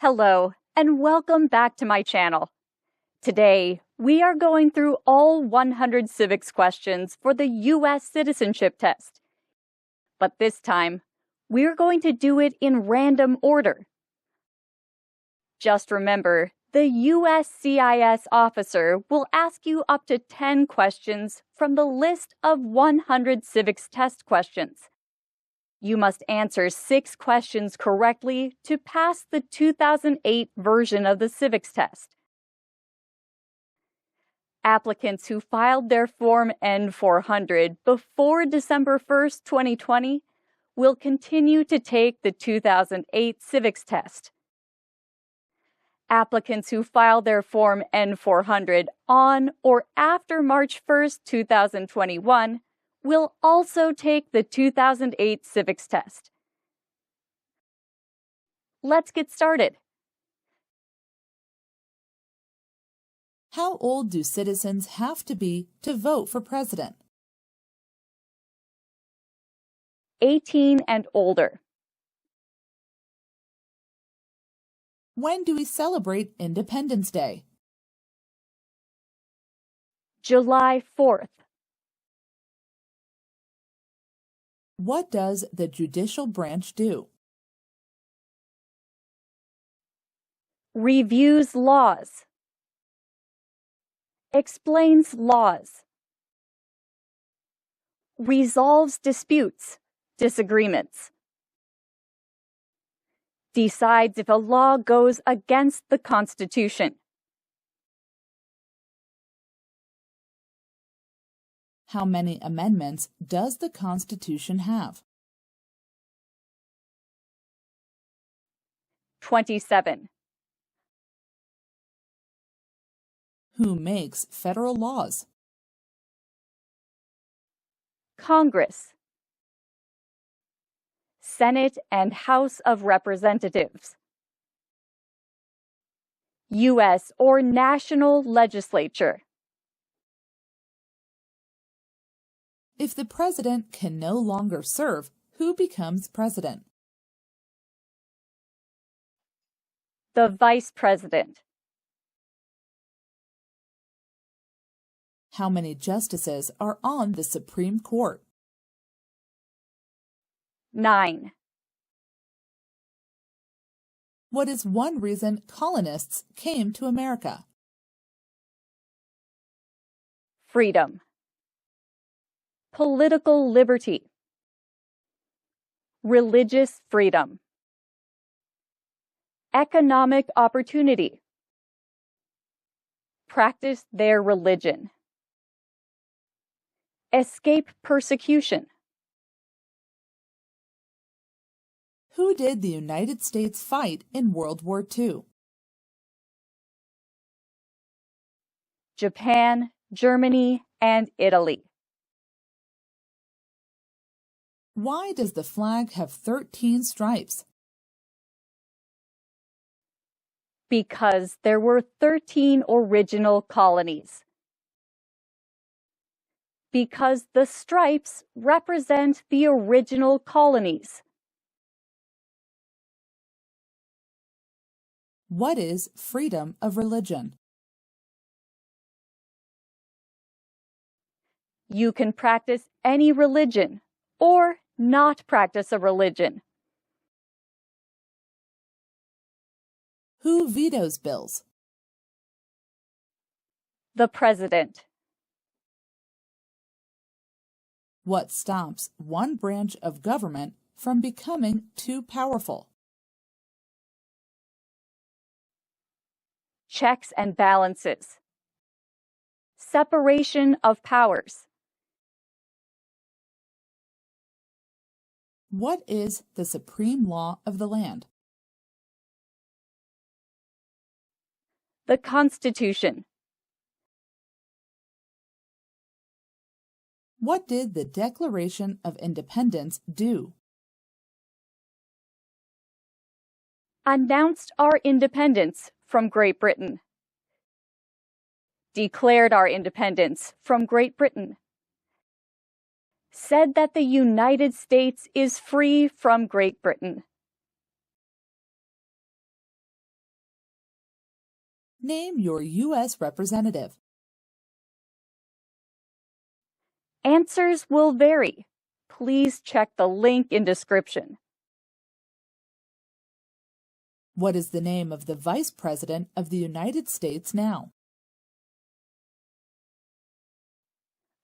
Hello, and welcome back to my channel. Today, we are going through all 100 civics questions for the U.S. citizenship test. But this time, we're going to do it in random order. Just remember, the USCIS officer will ask you up to 10 questions from the list of 100 civics test questions. You must answer 6 questions correctly to pass the 2008 version of the civics test. Applicants who filed their Form N-400 before December 1, 2020 will continue to take the 2008 civics test. Applicants who filed their Form N-400 on or after March 1, 2021 will also take the 2008 civics test. Let's get started. How old do citizens have to be to vote for president? 18 and older. When do we celebrate Independence Day? July 4th. What does the judicial branch do? Reviews laws. Explains laws. Resolves disputes, disagreements. Decides if a law goes against the Constitution. How many amendments does the Constitution have? 27. Who makes federal laws? Congress. Senate and House of Representatives. U.S. or national legislature. If the president can no longer serve, who becomes president? The vice president. How many justices are on the Supreme Court? 9. What is one reason colonists came to America? Freedom. Political liberty. Religious freedom. Economic opportunity. Practice their religion. Escape persecution. Who did the United States fight in World War II? Japan, Germany, and Italy. Why does the flag have 13 stripes? Because there were 13 original colonies. Because the stripes represent the original colonies. What is freedom of religion? You can practice any religion or not practice a religion. Who vetoes bills? The president. What stops one branch of government from becoming too powerful? Checks and balances. Separation of powers. What is the supreme law of the land? The Constitution. What did the Declaration of Independence do? Announced our independence from Great Britain. Declared our independence from Great Britain. Said that the United States is free from Great Britain. Name your U.S. representative. Answers will vary. Please check the link in description. What is the name of the Vice President of the United States now?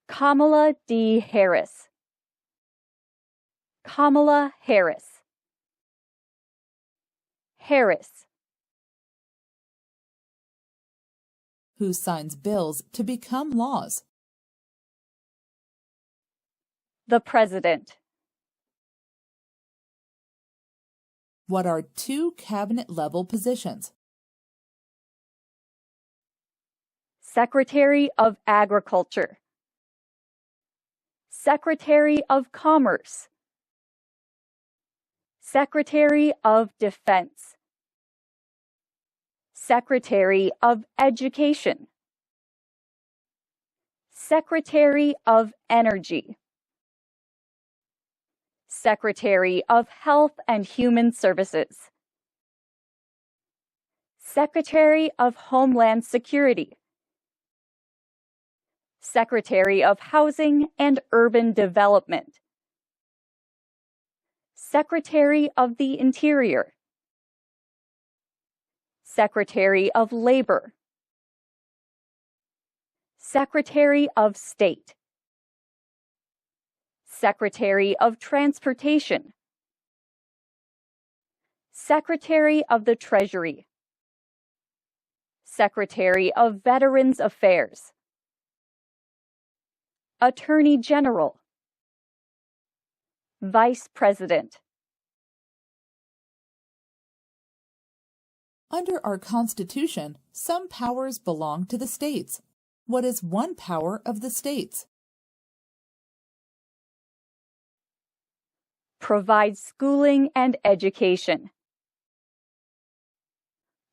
Kamala D. Harris. Kamala Harris. Harris. Who signs bills to become laws? The President. What are two cabinet-level positions? Secretary of Agriculture. Secretary of Commerce. Secretary of Defense. Secretary of Education. Secretary of Energy. Secretary of Health and Human Services. Secretary of Homeland Security. Secretary of Housing and Urban Development. Secretary of the Interior. Secretary of Labor. Secretary of State. Secretary of Transportation. Secretary of the Treasury. Secretary of Veterans Affairs. Attorney General. Vice President. Under our Constitution, some powers belong to the states. What is one power of the states? Provide schooling and education.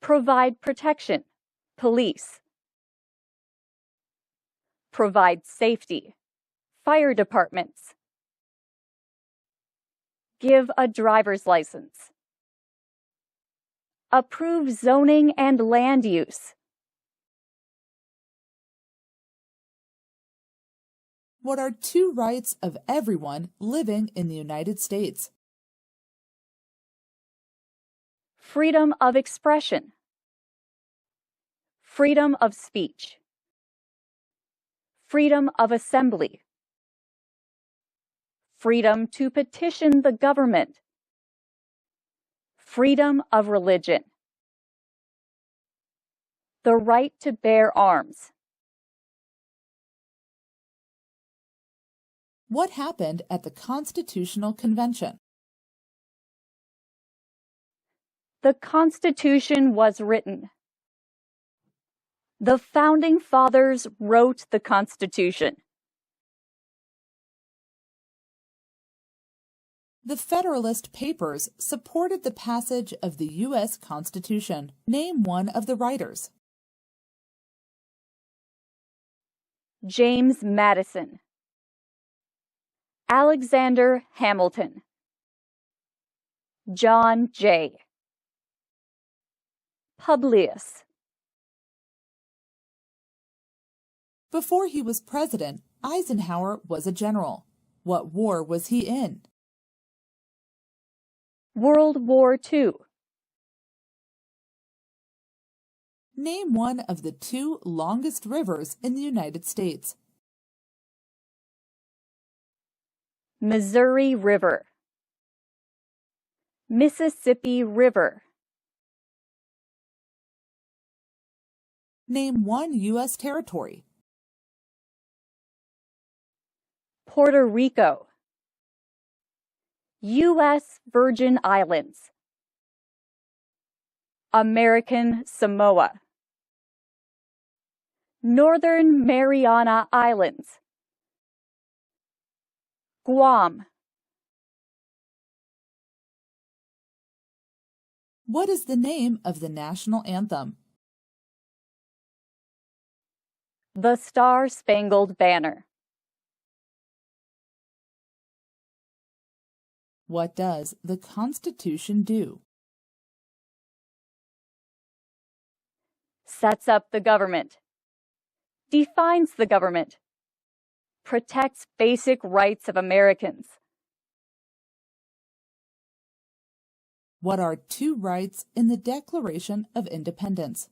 Provide protection, police. Provide safety, fire departments. Give a driver's license. Approve zoning and land use. What are two rights of everyone living in the United States? Freedom of expression. Freedom of speech. Freedom of assembly. Freedom to petition the government. Freedom of religion. The right to bear arms. What happened at the Constitutional Convention? The Constitution was written. The Founding Fathers wrote the Constitution. The Federalist Papers supported the passage of the U.S. Constitution. Name one of the writers. James Madison. Alexander Hamilton. John Jay. Publius. Before he was president, Eisenhower was a general. What war was he in? World War II. Name one of the two longest rivers in the United States. Missouri River. Mississippi River. Name one U.S. territory. Puerto Rico. U.S. Virgin Islands. American Samoa. Northern Mariana Islands. Guam. What is the name of the national anthem? The Star-Spangled Banner. What does the Constitution do? Sets up the government. Defines the government. Protects basic rights of Americans. What are two rights in the Declaration of Independence?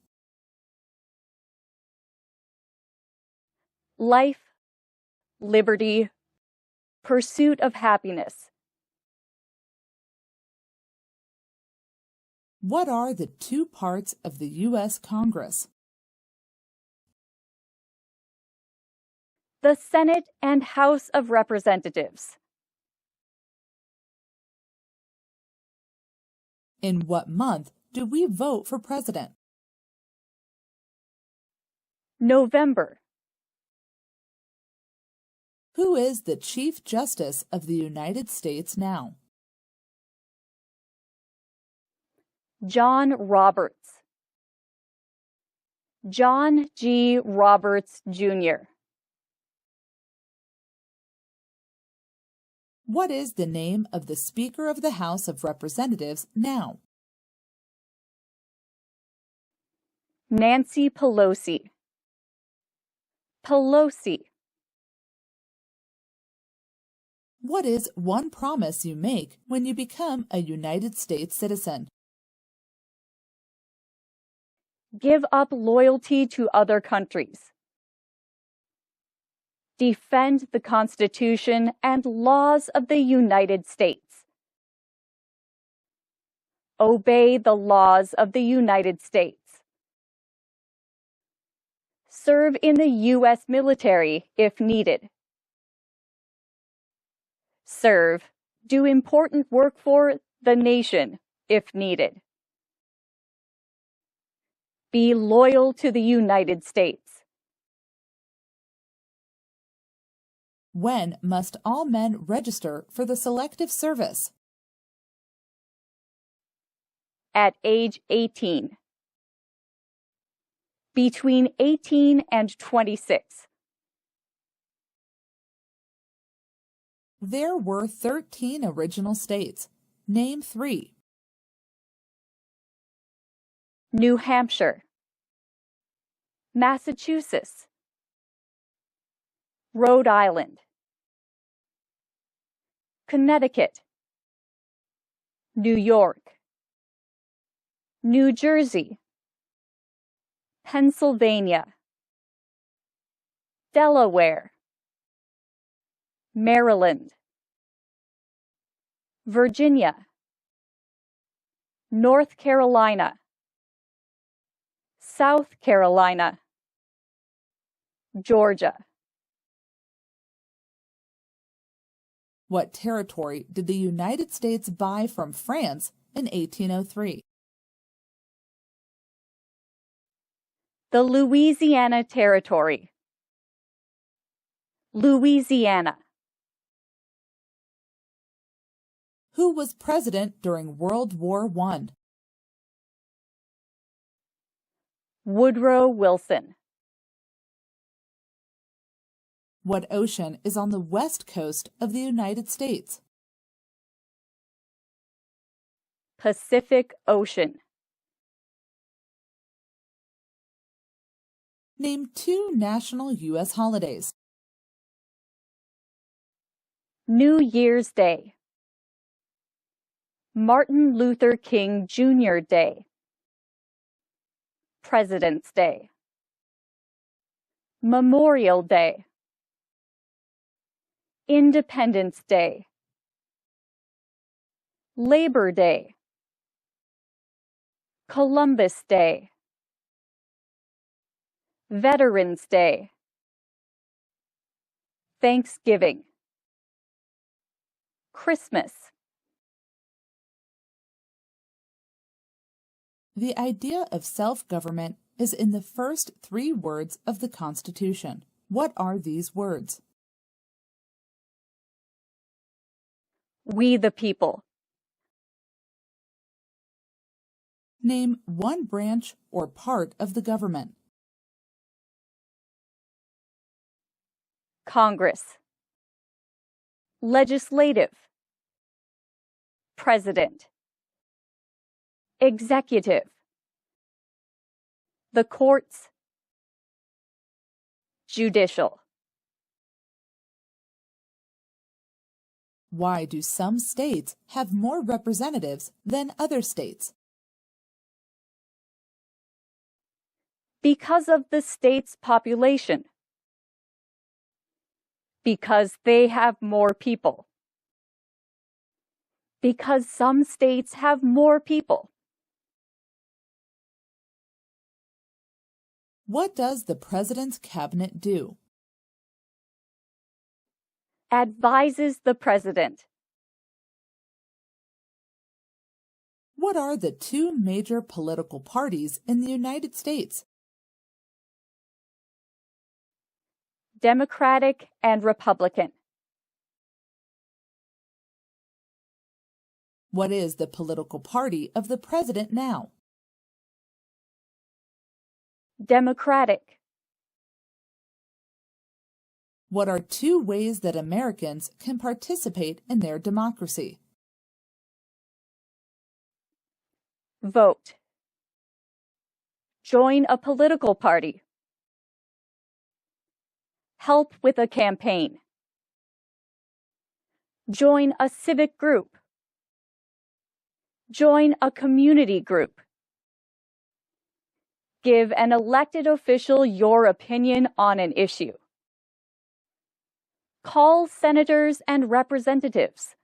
Life, liberty, pursuit of happiness. What are the two parts of the U.S. Congress? The Senate and House of Representatives. In what month do we vote for president? November. Who is the Chief Justice of the United States now? John Roberts. John G. Roberts, Jr. What is the name of the Speaker of the House of Representatives now? Nancy Pelosi. Pelosi. What is one promise you make when you become a United States citizen? Give up loyalty to other countries. Defend the Constitution and laws of the United States. Obey the laws of the United States. Serve in the U.S. military if needed. Serve, do important work for the nation if needed. Be loyal to the United States. When must all men register for the Selective Service? At age 18. Between 18 and 26. There were 13 original states. Name 3. New Hampshire. Massachusetts. Rhode Island. Connecticut. New York. New Jersey. Pennsylvania. Delaware. Maryland. Virginia. North Carolina. South Carolina. Georgia. What territory did the United States buy from France in 1803? The Louisiana Territory. Louisiana. Who was president during World War I? Woodrow Wilson. What ocean is on the west coast of the United States? Pacific Ocean. Name 2 national U.S. holidays. New Year's Day. Martin Luther King Jr. Day. President's Day. Memorial Day. Independence Day. Labor Day. Columbus Day. Veterans Day. Thanksgiving. Christmas. The idea of self-government is in the first 3 words of the Constitution. What are these words? We the people. Name one branch or part of the government. Congress. Legislative. President. Executive. The courts. Judicial. Why do some states have more representatives than other states? Because of the state's population. Because they have more people. Because some states have more people. What does the president's cabinet do? Advises the president. What are the two major political parties in the United States? Democratic and Republican. What is the political party of the president now? Democratic. What are two ways that Americans can participate in their democracy? Vote. Join a political party. Help with a campaign. Join a civic group. Join a community group. Give an elected official your opinion on an issue. Call senators and representatives.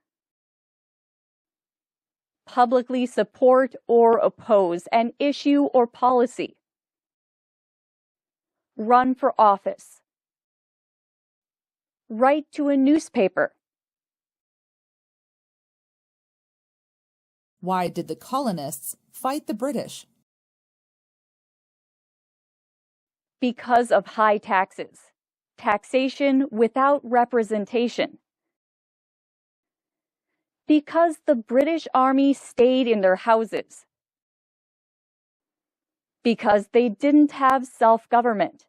Publicly support or oppose an issue or policy. Run for office. Write to a newspaper. Why did the colonists fight the British? Because of high taxes. Taxation without representation. Because the British Army stayed in their houses. Because they didn't have self-government.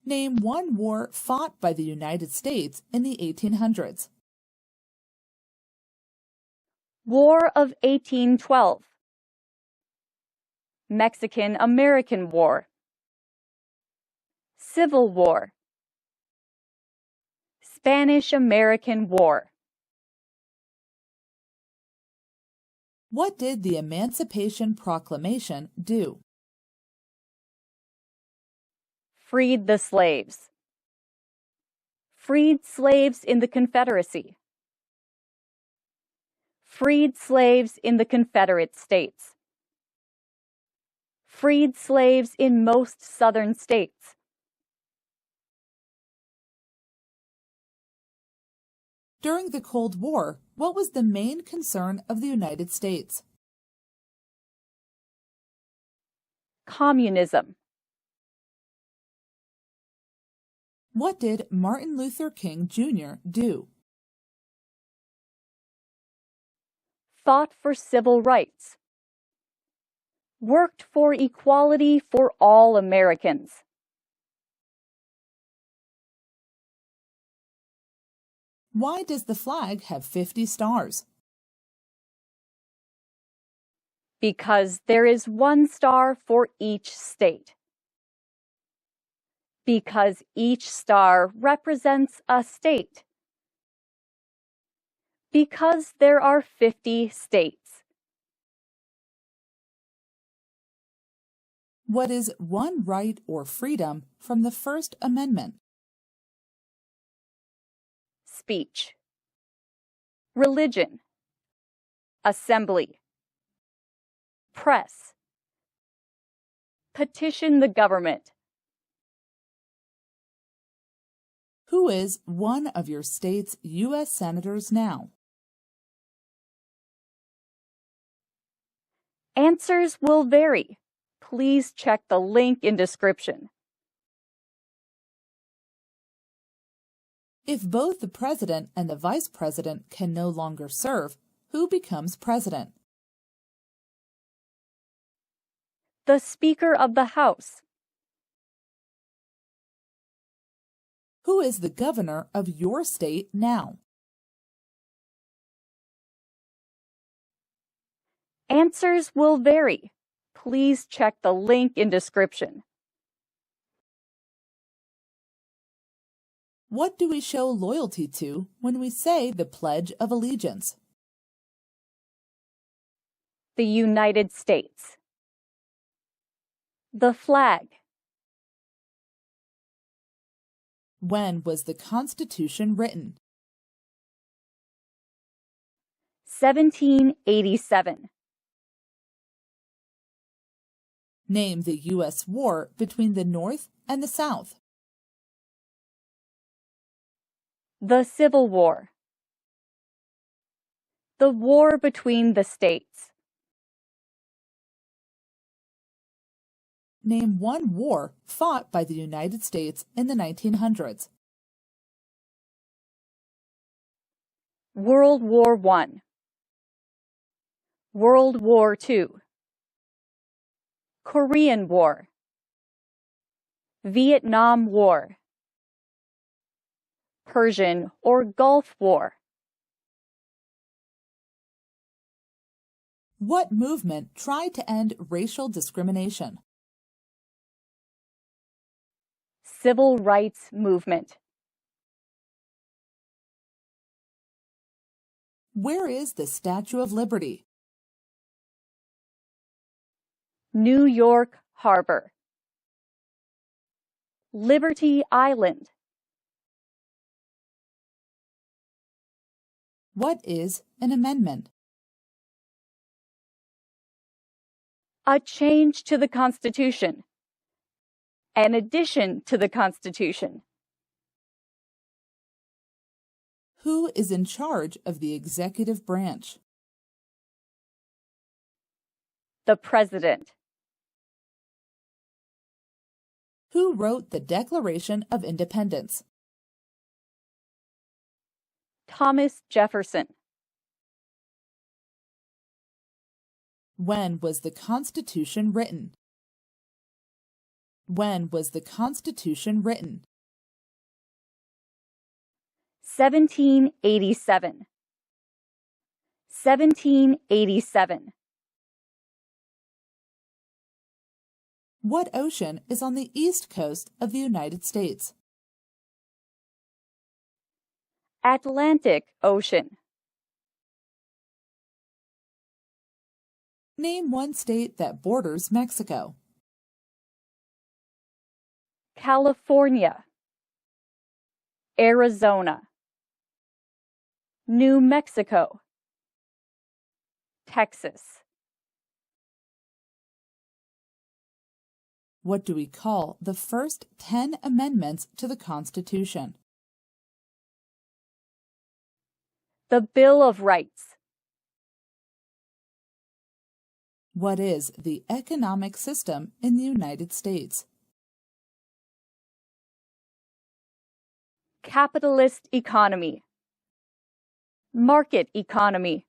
Name one war fought by the United States in the 1800s. War of 1812. Mexican-American War. Civil War. Spanish-American War. What did the Emancipation Proclamation do? Freed the slaves. Freed slaves in the Confederacy. Freed slaves in the Confederate States. Freed slaves in most southern states. During the Cold War, what was the main concern of the United States? Communism. What did Martin Luther King Jr. do? Fought for civil rights. Worked for equality for all Americans. Why does the flag have 50 stars? Because there is one star for each state. Because each star represents a state. Because there are 50 states. What is one right or freedom from the First Amendment? Speech. Religion. Assembly. Press. Petition the government. Who is one of your state's U.S. senators now? Answers will vary. Please check the link in description. If both the president and the vice president can no longer serve, who becomes president? The Speaker of the House. Who is the governor of your state now? Answers will vary. Please check the link in description. What do we show loyalty to when we say the Pledge of Allegiance? The United States. The flag. When was the Constitution written? 1787. Name the U.S. war between the North and the South. The Civil War. The war between the states. Name one war fought by the United States in the 1900s. World War I. World War II. Korean War. Vietnam War. Persian or Gulf War. What movement tried to end racial discrimination? Civil Rights Movement. Where is the Statue of Liberty? New York Harbor. Liberty Island. What is an amendment? A change to the Constitution. An addition to the Constitution. Who is in charge of the executive branch? The President. Who wrote the Declaration of Independence? Thomas Jefferson. When was the Constitution written? When was the Constitution written? 1787. 1787. What ocean is on the east coast of the United States? Atlantic Ocean. Name one state that borders Mexico. California. Arizona. New Mexico. Texas. What do we call the first 10 amendments to the Constitution? The Bill of Rights. What is the economic system in the United States? Capitalist economy. Market economy.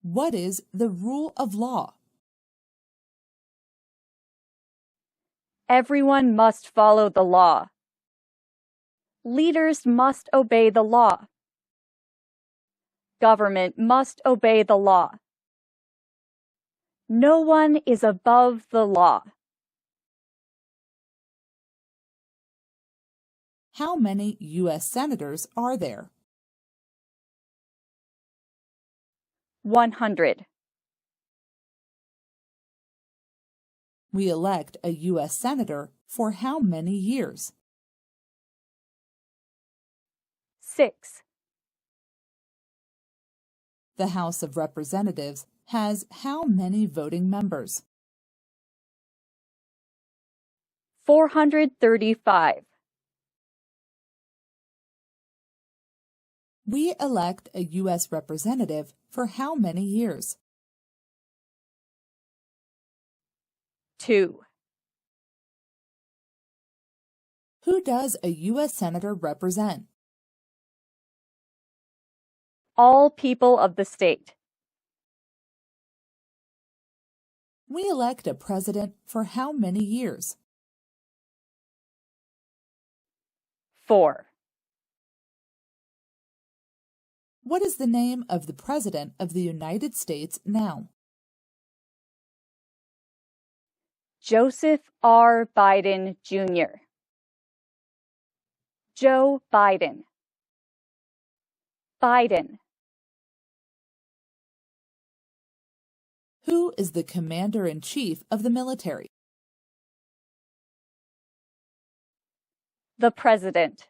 What is the rule of law? Everyone must follow the law. Leaders must obey the law. Government must obey the law. No one is above the law. How many U.S. senators are there? 100. We elect a U.S. senator for how many years? 6. The House of Representatives has how many voting members? 435. We elect a U.S. representative for how many years? 2. Who does a U.S. senator represent? All people of the state. We elect a president for how many years? 4. What is the name of the President of the United States now? Joseph R. Biden, Jr. Joe Biden. Biden. Who is the Commander-in-Chief of the military? The President.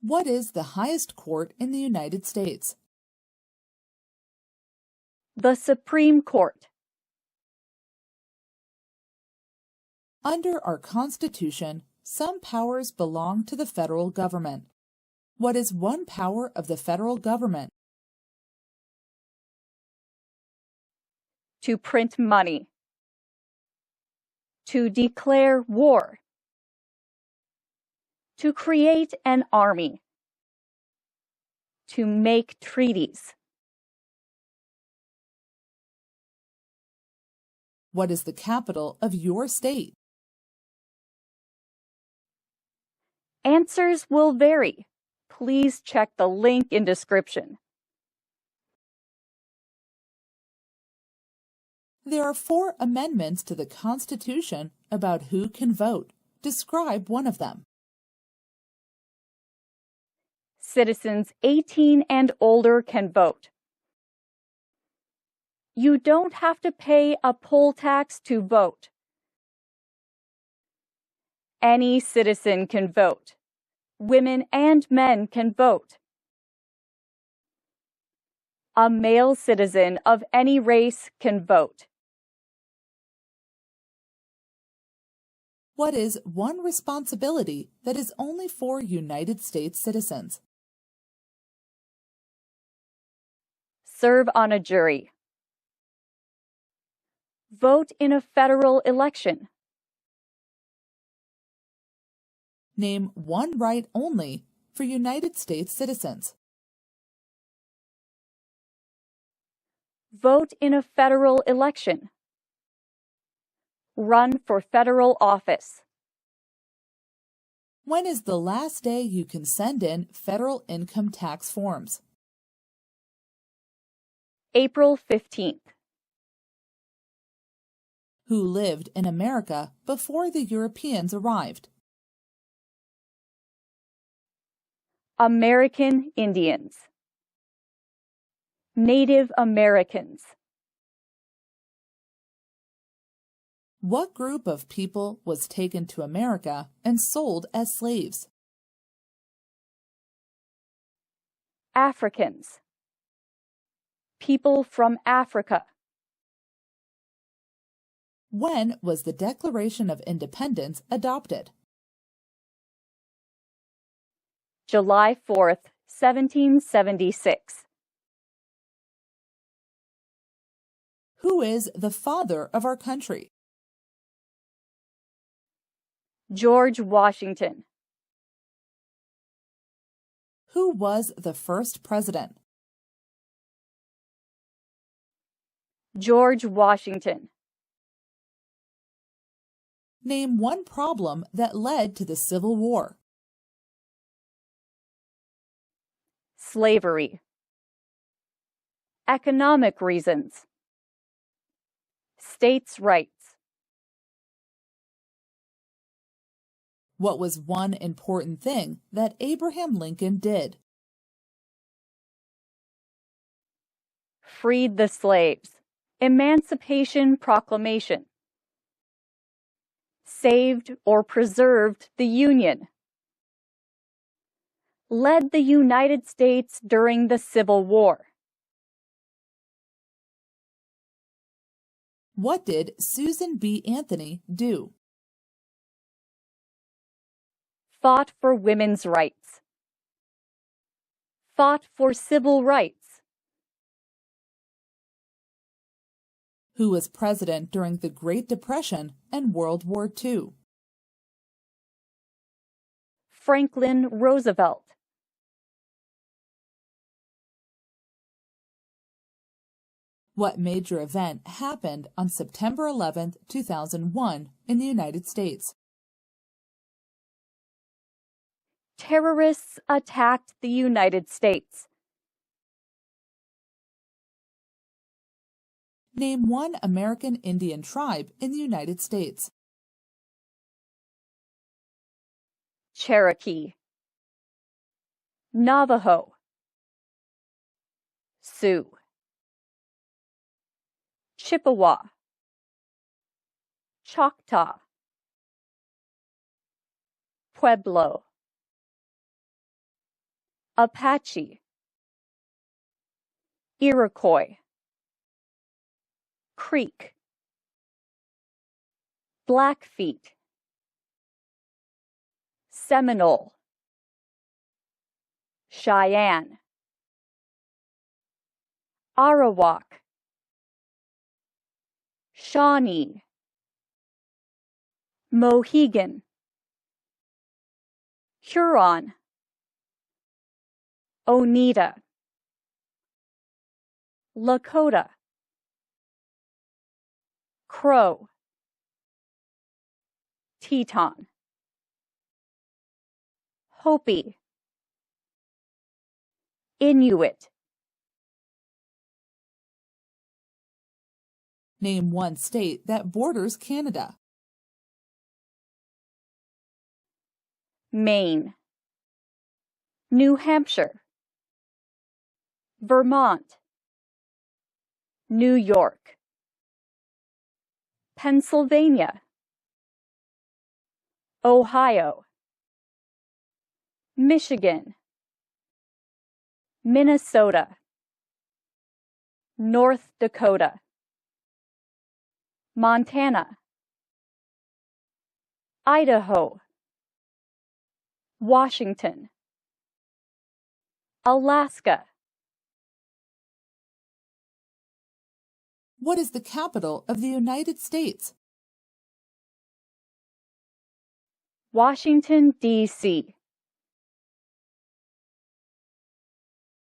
What is the highest court in the United States? The Supreme Court. Under our Constitution, some powers belong to the federal government. What is one power of the federal government? To print money. To declare war. To create an army. To make treaties. What is the capital of your state? Answers will vary. Please check the link in description. There are 4 amendments to the Constitution about who can vote. Describe one of them. Citizens 18 and older can vote. You don't have to pay a poll tax to vote. Any citizen can vote. Women and men can vote. A male citizen of any race can vote. What is one responsibility that is only for United States citizens? Serve on a jury. Vote in a federal election. Name one right only for United States citizens. Vote in a federal election. Run for federal office. When is the last day you can send in federal income tax forms? April 15th. Who lived in America before the Europeans arrived? American Indians. Native Americans. What group of people was taken to America and sold as slaves? Africans. People from Africa. When was the Declaration of Independence adopted? July 4th, 1776. Who is the father of our country? George Washington. Who was the first president? George Washington. Name one problem that led to the Civil War. Slavery. Economic reasons. States' rights. What was one important thing that Abraham Lincoln did? Freed the slaves. Emancipation Proclamation. Saved or preserved the Union. Led the United States during the Civil War. What did Susan B. Anthony do? Fought for women's rights. Fought for civil rights. Who was president during the Great Depression and World War II? Franklin Roosevelt. What major event happened on September 11, 2001 in the United States? Terrorists attacked the United States. Name one American Indian tribe in the United States. Cherokee, Navajo, Sioux, Chippewa, Choctaw, Pueblo, Apache, Iroquois, Creek, Blackfeet, Seminole, Cheyenne, Arawak, Shawnee, Mohegan, Huron, Oneida, Lakota, Crow, Teton, Hopi, Inuit. Name one state that borders Canada. Maine, New Hampshire, Vermont, New York, Pennsylvania, Ohio, Michigan, Minnesota, North Dakota, Montana, Idaho, Washington, Alaska. What is the capital of the United States? Washington, D.C.